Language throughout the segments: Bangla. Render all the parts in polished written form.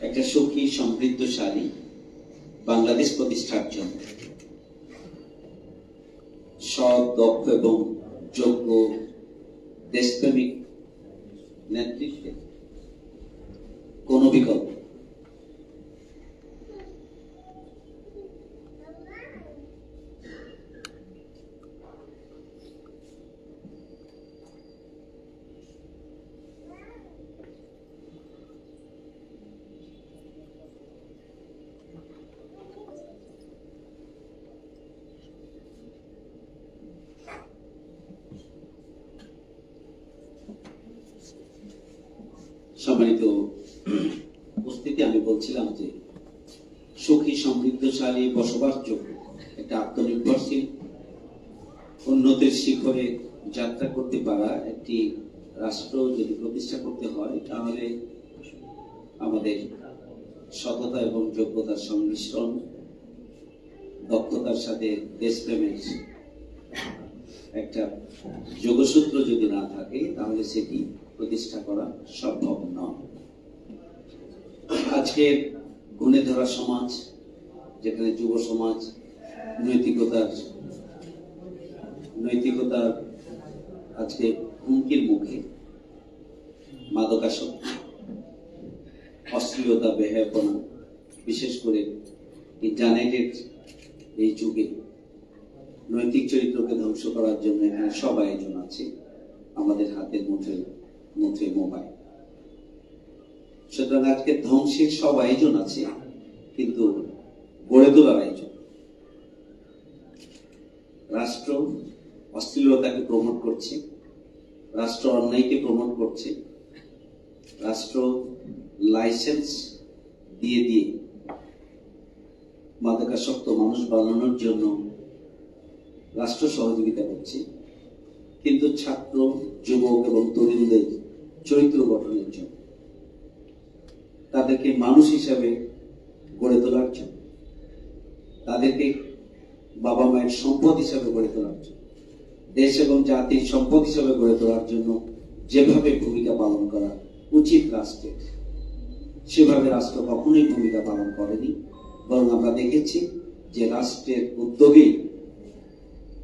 একটা সুখী সমৃদ্ধশালী বাংলাদেশ প্রতিষ্ঠার জন্য সৎ, দক্ষ এবং যোগ্য দেশপ্রেমিক নেতৃত্বে কোনো বিকল্প সম্মানিত উপস্থিতি, আমি বলছিলাম যে সুখী সমৃদ্ধশালী বসবাসযোগ্য একটা আত্মনির্ভরশীল উন্নতির শিখরে যাত্রা করতে পারা একটি রাষ্ট্র যদি প্রতিষ্ঠা করতে হয় তাহলে আমাদের সততা এবং যোগ্যতার সংমিশ্রণ, দক্ষতার সাথে দেশপ্রেমের একটা যোগসূত্র যদি না থাকে তাহলে সেটি প্রতিষ্ঠা করা সম্ভব নয়। আজকের গুণে ধরা সমাজ, যেখানে যুব সমাজ নৈতিকতার আজকে হুমকির মুখে, মাদকাসক্তি, অশ্লীলতা, বেহায়াপনা, বিশেষ করে ইন্টারনেটের এই যুগে নৈতিক চরিত্রকে ধ্বংস করার জন্য এখানে সব আয়োজন আছে, আমাদের হাতের মুঠে মোবাইল। সুতরাং আজকে ধ্বংসের সব আয়োজন আছে, কিন্তু গড়ে তোলার আয়োজন। রাষ্ট্র অশ্লীলতাকে প্রমোট করছে, রাষ্ট্র অন্যায়কে প্রমোট করছে, রাষ্ট্র লাইসেন্স দিয়ে মাদকাসক্ত মানুষ বানানোর জন্য রাষ্ট্র সহযোগিতা করছে, কিন্তু ছাত্র, যুবক এবং তরুণদের চরিত্র গঠনের জন্য, তাদেরকে মানুষ হিসাবে গড়ে তোলার জন্য, তাদেরকে বাবা মায়ের সম্পদ হিসাবে গড়ে তোলার জন্য, দেশ এবং জাতির সম্পদ হিসাবে গড়ে তোলার জন্য যেভাবে ভূমিকা পালন করা উচিত রাষ্ট্রের, সেভাবে রাষ্ট্র কখনোই ভূমিকা পালন করেনি। বরং আমরা দেখেছি যে রাষ্ট্রের উদ্যোগে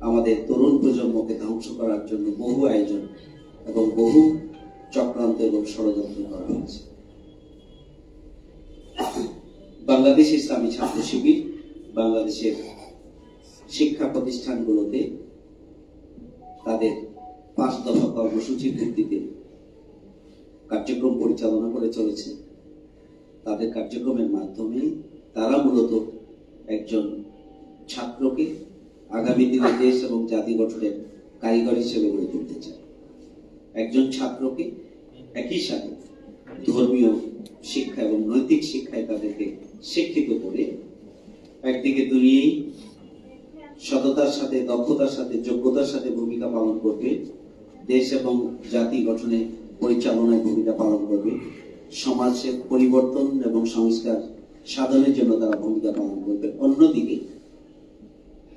আমাদের তরুণ প্রজন্মকে ধ্বংস করার জন্য বহু আয়োজন এবং বহু চক্রান্ত এবং ষড়যন্ত্র করা হয়েছে। বাংলাদেশ ইসলামী ছাত্র শিবির বাংলাদেশের শিক্ষা প্রতিষ্ঠানগুলোতে তাদের 5 দফা কর্মসূচির ভিত্তিতে কার্যক্রম পরিচালনা করে চলেছে। তাদের কার্যক্রমের মাধ্যমে তারা মূলত একজন ছাত্রকে আগামী দিনে দেশ এবং জাতি গঠনের কারিগর হিসেবে গড়ে তুলতে চায়। একজন ছাত্রকে একই সাথে ধর্মীয় শিক্ষা এবং নৈতিক শিক্ষায় তাদেরকে শিক্ষিত করে একদিকে দুনিয়ায় সততার সাথে, দক্ষতার সাথে, যোগ্যতার সাথে ভূমিকা পালন করবে, দেশ এবং জাতি গঠনে পরিচালনায় ভূমিকা পালন করবে, সমাজের পরিবর্তন এবং সংস্কার সাধনের জন্য তারা ভূমিকা পালন করবে। অন্যদিকে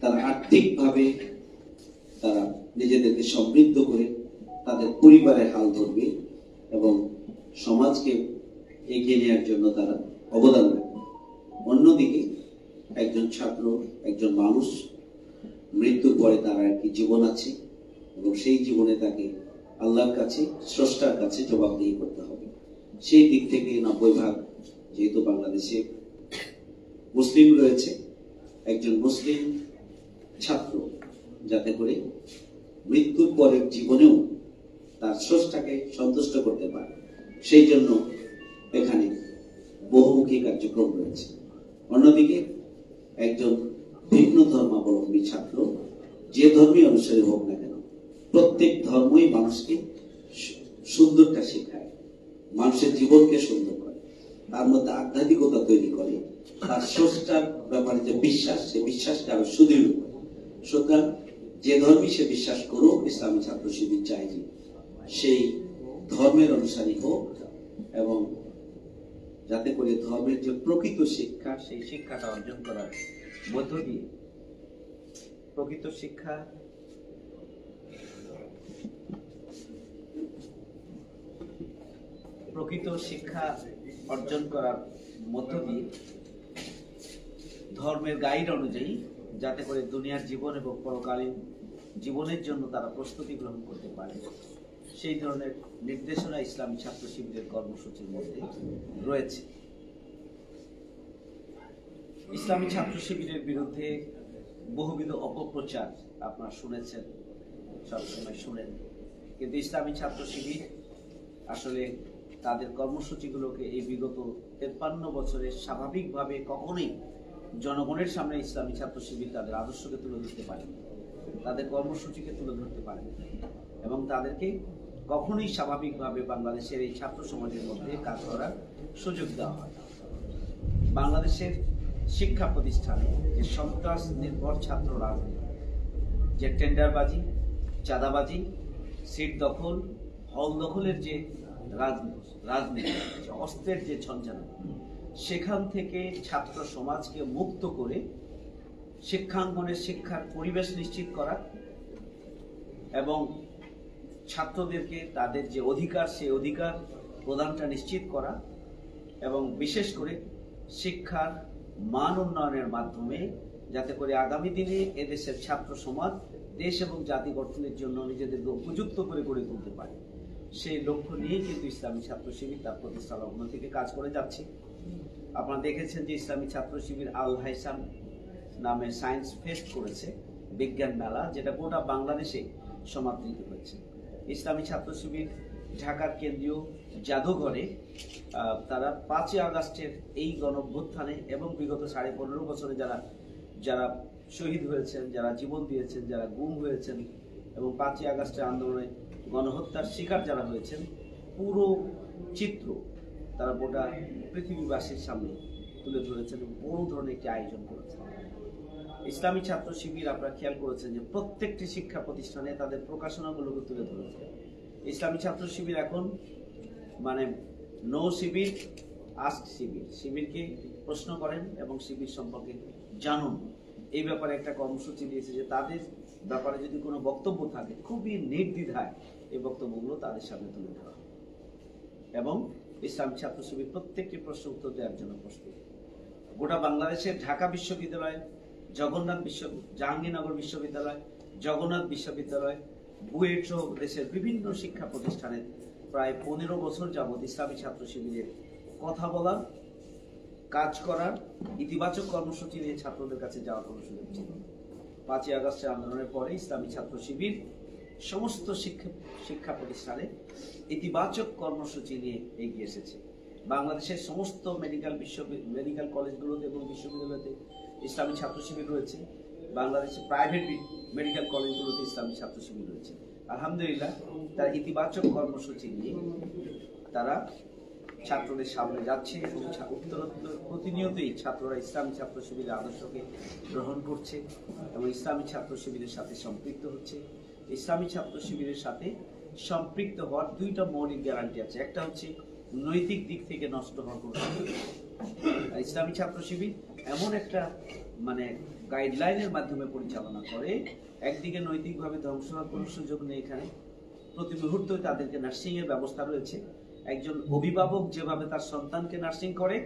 তারা আর্থিকভাবে তারা নিজেদেরকে সমৃদ্ধ করে তাদের পরিবারের হাল ধরবে এবং সমাজকে এগিয়ে নেওয়ার জন্য তারা অবদান রাখবে। অন্যদিকে একজন ছাত্র, একজন মানুষ মৃত্যুর পরে তার একটি জীবন আছে এবং সেই জীবনে তাকে আল্লাহর কাছে, স্রষ্টার কাছে জবাবদিহি করতে হবে। সেই দিক থেকে 90% যেহেতু বাংলাদেশে মুসলিম রয়েছে, একজন মুসলিম ছাত্র যাতে করে মৃত্যুর পরের জীবনেও তার স্রষ্টাকে সন্তুষ্ট করতে পারে, সেই জন্য এখানে বহুমুখী কার্যক্রম রয়েছে। অন্যদিকে একজন ভিন্ন ধর্মাবলম্বী ছাত্র, যে ধর্মীয় অনুসারী হোক না কেন, প্রত্যেক ধর্মই মানুষকে সুন্দরটা শেখায়, মানুষের জীবনকে সুন্দর করে, তার মধ্যে আধ্যাত্মিকতা তৈরি করে, তার স্রষ্টার ব্যাপারে যে বিশ্বাস, সে বিশ্বাসকে আরো সুদৃঢ় করে। সুতরাং যে ধর্মই সে বিশ্বাস করুক, ইসলামী ছাত্র শিবির চায় যে সেই ধর্মের অনুসারী হোক এবং যাতে করে ধর্মের যে প্রকৃত শিক্ষা, সেই শিক্ষাটা অর্জন করার মধ্য দিয়ে প্রকৃত শিক্ষা অর্জন করার মধ্য দিয়ে ধর্মের গাইড অনুযায়ী যাতে করে দুনিয়ার জীবন এবং পরকালীন জীবনের জন্য তারা প্রস্তুতি গ্রহণ করতে পারে, সেই ধরনের নির্দেশনা ইসলামী ছাত্র শিবিরের কর্মসূচির মধ্যে রয়েছে। ইসলামী ছাত্র শিবিরের বিরুদ্ধে বহুবিধ অপপ্রচার আপনারা শুনেছেন, সবসময় শুনেন, কিন্তু ইসলামী ছাত্র শিবির আসলে তাদের কর্মসূচিগুলোকে এই বিগত 53 বছরে স্বাভাবিকভাবে কখনোই জনগণের সামনে ইসলামী ছাত্র শিবির তাদের আদর্শকে তুলে ধরতে পারেনি, তাদের কর্মসূচিকে তুলে ধরতে পারেনি, এবং তাদেরকে কখনোই স্বাভাবিকভাবে বাংলাদেশের এই ছাত্র সমাজের মধ্যে কাজ করার সুযোগ দেওয়া হয়। বাংলাদেশের শিক্ষা প্রতিষ্ঠানে যে সন্ত্রাস নির্ভর ছাত্র রাজনীতি, যে টেন্ডারবাজি, চাঁদাবাজি, সিট দখল, হল দখলের যে রাজনীতি, অস্ত্রের যে ঝঞ্ঝানা, সেখান থেকে ছাত্র সমাজকে মুক্ত করে শিক্ষাঙ্গনের শিক্ষার পরিবেশ নিশ্চিত করা এবং ছাত্রদেরকে তাদের যে অধিকার, সেই অধিকার প্রদানটা নিশ্চিত করা, এবং বিশেষ করে শিক্ষার মান উন্নয়নের মাধ্যমে যাতে করে আগামী দিনে এদেশের ছাত্র সমাজ দেশ এবং জাতি গঠনের জন্য নিজেদেরকে উপযুক্ত করে গড়ে তুলতে পারে, সেই লক্ষ্য নিয়ে কিন্তু ইসলামী ছাত্র শিবির তার প্রতিষ্ঠা লগ্ন থেকে কাজ করে যাচ্ছে। আপনারা দেখেছেন যে ইসলামী ছাত্র শিবির আল হাইসাম নামে সায়েন্স ফেস্ট করেছে, বিজ্ঞান মেলা, যেটা গোটা বাংলাদেশে সমাদৃত হয়েছে। ইসলামী ছাত্র শিবির ঢাকার কেন্দ্রীয় জাদুঘরে তারা 5ই আগস্টের এই গণঅভ্যুত্থানে এবং বিগত 15.5 বছরে যারা শহীদ হয়েছেন, যারা জীবন দিয়েছেন, যারা গুম হয়েছেন এবং 5ই আগস্টের আন্দোলনে গণহত্যার শিকার যারা হয়েছেন, পুরো চিত্র তারা গোটা পৃথিবীবাসীর সামনে তুলে ধরেছেন এবং বড় ধরনের একটি আয়োজন করেছেন। ইসলামী ছাত্র শিবির আপনারা খেয়াল করেছেন যে প্রত্যেকটি শিক্ষা প্রতিষ্ঠানে তাদের প্রকাশনাগুলোকে তুলে ধরেছে। ইসলামী ছাত্র শিবির এখন মানে নো শিবির, আস্ক শিবির, শিবিরকে প্রশ্ন করেন এবং শিবির সম্পর্কে জানুন, এই ব্যাপারে একটা কর্মসূচি দিয়েছে যে তাদের ব্যাপারে যদি কোনো বক্তব্য থাকে খুবই নির্দ্বিধায় এই বক্তব্যগুলো তাদের সামনে তুলে ধরা, এবং ইসলামী ছাত্র শিবির প্রত্যেকটি প্রশ্ন উত্তর দেওয়ার জন্য প্রস্তুত। গোটা বাংলাদেশের ঢাকা বিশ্ববিদ্যালয়, জাহাঙ্গীরনগর বিশ্ববিদ্যালয়, জগন্নাথ বিশ্ববিদ্যালয়, বুয়েট সহ দেশের বিভিন্ন শিক্ষা প্রতিষ্ঠানের প্রায় 15 বছর যাবৎ ইসলামী ছাত্র শিবিরের কথা বলার, কাজ করার, ইতিবাচক কর্মসূচি নিয়ে ছাত্রদের কাছে যাওয়ার কোনো সুযোগ ছিল। 5ই আগস্টের আন্দোলনের পরে ইসলামী ছাত্র শিবির সমস্ত শিক্ষা প্রতিষ্ঠানে ইতিবাচক কর্মসূচি নিয়ে এগিয়ে এসেছে। বাংলাদেশের সমস্ত মেডিকেল কলেজগুলোতে এবং বিশ্ববিদ্যালয়তে ইসলামী ছাত্র শিবির রয়েছে। বাংলাদেশের প্রাইভেট মেডিকেল কলেজগুলোতে ইসলামী ছাত্র শিবির রয়েছে। আলহামদুলিল্লাহ, তার ইতিবাচক কর্মসূচি নিয়ে তারা ছাত্রদের সামনে যাচ্ছে এবং উত্তরোত্তর প্রতিনিয়তই ছাত্ররা ইসলামী ছাত্র শিবিরের আদর্শকে গ্রহণ করছে এবং ইসলামী ছাত্র শিবিরের সাথে সম্পৃক্ত হচ্ছে। ইসলামী ছাত্র শিবিরের সাথে সম্পৃক্ত হওয়ার 2টা মৌলিক গ্যারান্টি আছে। একটা হচ্ছে নৈতিক দিক থেকে নষ্ট হওয়ার কোনো সুযোগ নেই। ইসলামী ছাত্র শিবির এমন একটা গাইডলাইনের মাধ্যমে পরিচালনা করে, একদিকে নৈতিকভাবে ধ্বংস হওয়ার কোনো সুযোগ নেই। এখানে প্রতি মুহূর্তে তাদেরকে নার্সিং এর ব্যবস্থা রয়েছে। একজন অভিভাবক যেভাবে তার সন্তানকে নার্সিং করে,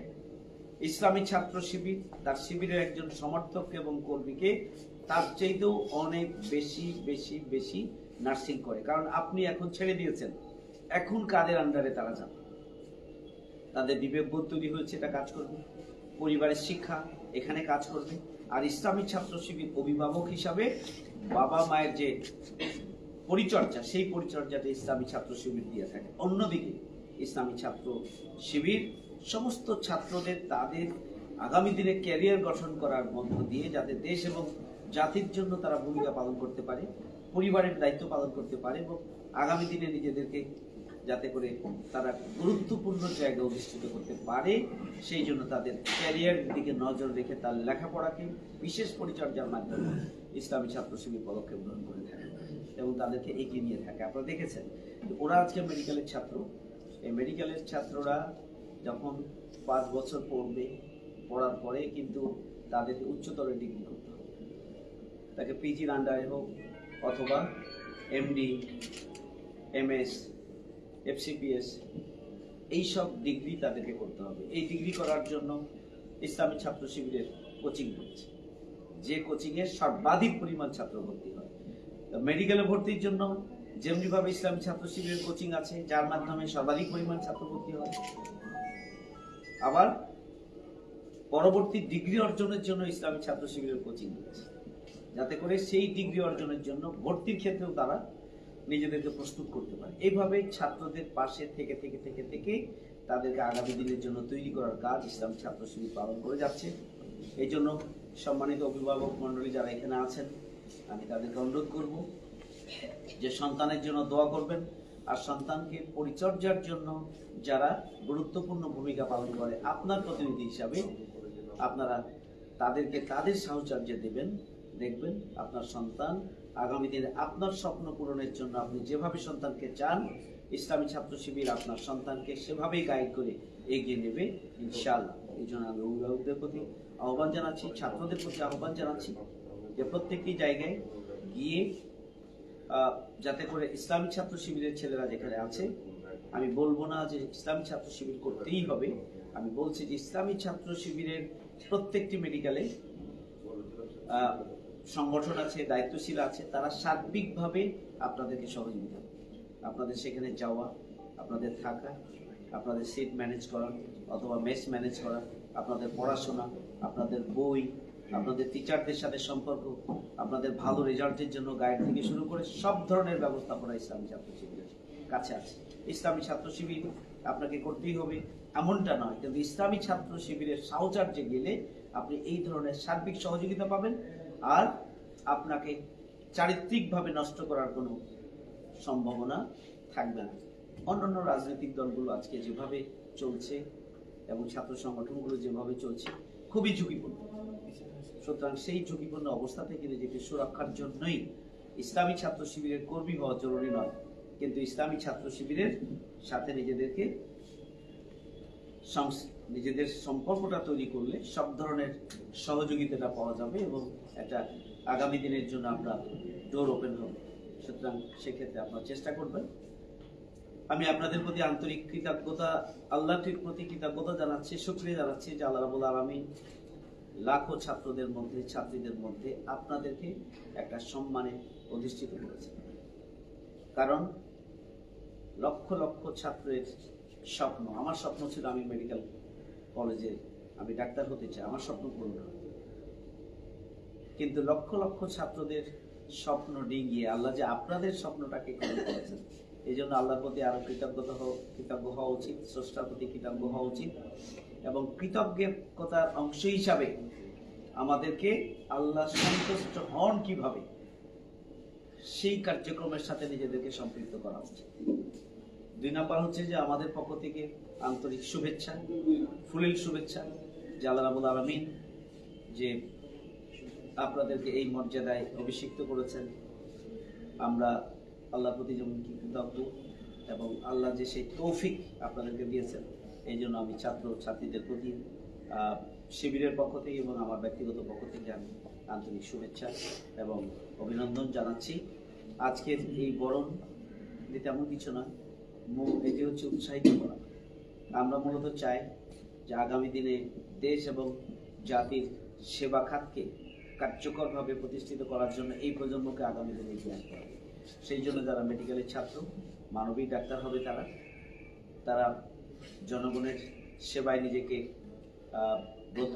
ইসলামী ছাত্র শিবির তার শিবিরের একজন সমর্থক এবং কর্মীকে তার চাইতেও অনেক বেশি বেশি বেশি নার্সিং করে। কারণ আপনি এখন ছেড়ে দিয়েছেন, এখন কাদের আন্ডারে তারা যান, তাদের বিবেকবোধ তৈরি হয়েছে, এটা কাজ করবে। পরিবারের শিক্ষা এখানে কাজ করবে। আর ইসলামী ছাত্র শিবির অভিভাবক হিসাবে বাবা মায়ের যে পরিচর্যা, সেই পরিচর্যাটা ইসলামী ছাত্র শিবির দিয়ে থাকে। অন্যদিকে ইসলামী ছাত্র শিবির সমস্ত ছাত্রদের তাদের আগামী দিনে ক্যারিয়ার গঠন করার মধ্য দিয়ে যাতে দেশ এবং জাতির জন্য তারা ভূমিকা পালন করতে পারে, পরিবারের দায়িত্ব পালন করতে পারে এবং আগামী দিনে নিজেদেরকে যাতে করে তারা গুরুত্বপূর্ণ জায়গায় অধিষ্ঠিত করতে পারে, সেই জন্য তাদের ক্যারিয়ারের দিকে নজর রেখে তার লেখাপড়াকে বিশেষ পরিচর্যার মাধ্যমে ইসলামী ছাত্র শিবির পদক্ষেপ গ্রহণ করে থাকে এবং তাদেরকে এগিয়ে নিয়ে থাকে। আপনারা দেখেছেন ওরা আজকে মেডিকেলের ছাত্র। এই মেডিকেলের ছাত্ররা যখন 5 বছর পড়বে, পড়ার পরে কিন্তু তাদেরকে উচ্চতর ডিগ্রি করতে হবে, তাকে পিজির আন্ডারে হোক অথবা এমডি, এমএস, এফসিপিএস এইসব ডিগ্রি তাদেরকে করতে হবে। এই ডিগ্রি করার জন্য ইসলামী ছাত্র শিবিরের কোচিং হচ্ছে, যে কোচিংয়ে সর্বাধিক পরিমাণ ছাত্র ভর্তি হয়। মেডিকেলে ভর্তির জন্য যেমনিভাবে ইসলামী ছাত্র শিবিরের কোচিং আছে, যার মাধ্যমে সর্বাধিক পরিমাণ ছাত্র ভর্তি হয়। আবার পরবর্তী ডিগ্রি অর্জনের জন্য ইসলামী ছাত্র শিবিরের কোচিং হচ্ছে, যাতে করে সেই ডিগ্রি অর্জনের জন্য ভর্তির ক্ষেত্রেও তারা নিজেদেরকে প্রস্তুত করতে পারে। এইভাবে ছাত্রদের পাশে থেকে থেকে থেকে থেকে তাদেরকে আগামী দিনের জন্য তৈরি করার কাজ ইসলামী ছাত্র শিবির পালন করে যাচ্ছে। এই জন্য সম্মানিত অভিভাবক মণ্ডলী যারা এখানে আছেন, আমি তাদেরকে অনুরোধ করব যে সন্তানের জন্য দোয়া করবেন, আর সন্তানকে পরিচর্যার জন্য যারা গুরুত্বপূর্ণ ভূমিকা পালন করে আপনার প্রতিনিধি হিসাবে আপনারা তাদেরকে তাদের সাহচর্য দেবেন। দেখবেন আপনার সন্তান আগামী দিনে আপনার স্বপ্ন পূরণের জন্য আপনি যেভাবে সন্তানকে চান, ইসলামী ছাত্র শিবির আপনার সন্তানকে সেভাবেই গাইড করে এগিয়ে নেবে ইনশাআল্লাহ। এই জন্য আমি অভিভাবকদের প্রতি আহ্বান জানাচ্ছি, ছাত্রদের প্রতি আহ্বান জানাচ্ছি যে প্রত্যেকটি জায়গায় গিয়ে যাতে করে ইসলামী ছাত্র শিবিরের ছেলেরা যেখানে আছে, আমি বলবো না যে ইসলামী ছাত্র শিবির করতেই হবে, আমি বলছি যে ইসলামী ছাত্র শিবিরের প্রত্যেকটি মেডিকেলে সংগঠন আছে, দায়িত্বশীল আছে, তারা সার্বিকভাবে আপনাদেরকে সহযোগিতা, আপনাদের সেখানে যাওয়া, আপনাদের থাকা, আপনাদের সিট ম্যানেজ করা অথবা মেস ম্যানেজ করা, আপনাদের পড়াশোনা, আপনাদের বই, আপনাদের টিচারদের সাথে সম্পর্ক, আপনাদের ভালো রেজাল্টের জন্য গাইড থেকে শুরু করে সব ধরনের ব্যবস্থাপনা ইসলামী ছাত্র শিবিরের কাছে আছে। ইসলামী ছাত্র শিবির আপনাকে করতেই হবে এমনটা নয়, কিন্তু ইসলামী ছাত্র শিবিরের সাহচর্যে গেলে আপনি এই ধরনের সার্বিক সহযোগিতা পাবেন, আর আপনাকে চারিত্রিকভাবে নষ্ট করার কোনো সম্ভাবনা থাকবে না। অন্যান্য রাজনৈতিক দলগুলো আজকে যেভাবে চলছে এবং ছাত্র সংগঠনগুলো যেভাবে চলছে খুবই ঝুঁকিপূর্ণ। সুতরাং সেই ঝুঁকিপূর্ণ অবস্থা থেকে নিজেকে সুরক্ষার জন্যই ইসলামী ছাত্র শিবিরের কর্মী হওয়া জরুরি নয়, কিন্তু ইসলামী ছাত্র শিবিরের সাথে নিজেদের সম্পর্কটা তৈরি করলে সব ধরনের সহযোগিতাটা পাওয়া যাবে এবং একটা আগামী দিনের জন্য আমরা ডোর ওপেন হবে। সুতরাং সেক্ষেত্রে আপনারা চেষ্টা করবেন। আমি আপনাদের প্রতি আন্তরিক কৃতজ্ঞতা, আল্লাহর প্রতি কৃতজ্ঞতা জানাচ্ছি, শুকরিয়া জানাচ্ছি যে আল্লাহ রাব্বুল আলামিন লাখো ছাত্রদের মধ্যে, ছাত্রীদের মধ্যে আপনাদেরকে একটা সম্মানে অধিষ্ঠিত করেছেন। কারণ লক্ষ লক্ষ ছাত্রের স্বপ্ন, আমার স্বপ্ন ছিল আমি মেডিকেল কলেজে আমি ডাক্তার হতে চাই, আমার স্বপ্ন পূরণ হয়, কিন্তু লক্ষ লক্ষ ছাত্রদের স্বপ্ন ডিঙিয়ে আল্লাহ যে আপনাদের স্বপ্নটাকে কবুল করেছেন, এই জন্য আল্লাহর প্রতি আরো কৃতজ্ঞ হওয়া উচিত, স্রষ্টার প্রতি কৃতজ্ঞ হওয়া উচিত। এবং কৃতজ্ঞতার অংশ হিসাবে আমাদেরকে আল্লাহ সন্তুষ্ট হন কিভাবে সেই কার্যক্রমের সাথে নিজেদেরকে সম্পৃক্ত করা উচিত। 2 নাম্বার হচ্ছে যে আমাদের পক্ষ থেকে আন্তরিক শুভেচ্ছা, ফুলেল শুভেচ্ছা যে আল্লাহ রাব্বুল আলামিন যে আপনাদেরকে এই মর্যাদায় অভিষিক্ত করেছেন। আমরা আল্লাহর প্রতি যেমন কৃতজ্ঞ এবং আল্লাহ যে সেই তৌফিক আপনাদেরকে দিয়েছেন, এই জন্য আমি ছাত্রীদের প্রতি শিবিরের পক্ষ থেকে এবং আমার ব্যক্তিগত পক্ষ থেকে আমি আন্তরিক শুভেচ্ছা এবং অভিনন্দন জানাচ্ছি। আজকের এই বরণ তেমন কিছু না, এটি হচ্ছে উৎসাহিত করা। আমরা মূলত চাই যে আগামী দিনে দেশ এবং জাতির সেবা খাতকে কার্যকরভাবে প্রতিষ্ঠিত করার জন্য এই প্রজন্মকে আগামী দিনে এগিয়ে আসতে হবে। সেই জন্য যারা মেডিকেলের ছাত্র, মানবিক ডাক্তার হবে, তারা জনগণের সেবায় নিজেকে ব্রত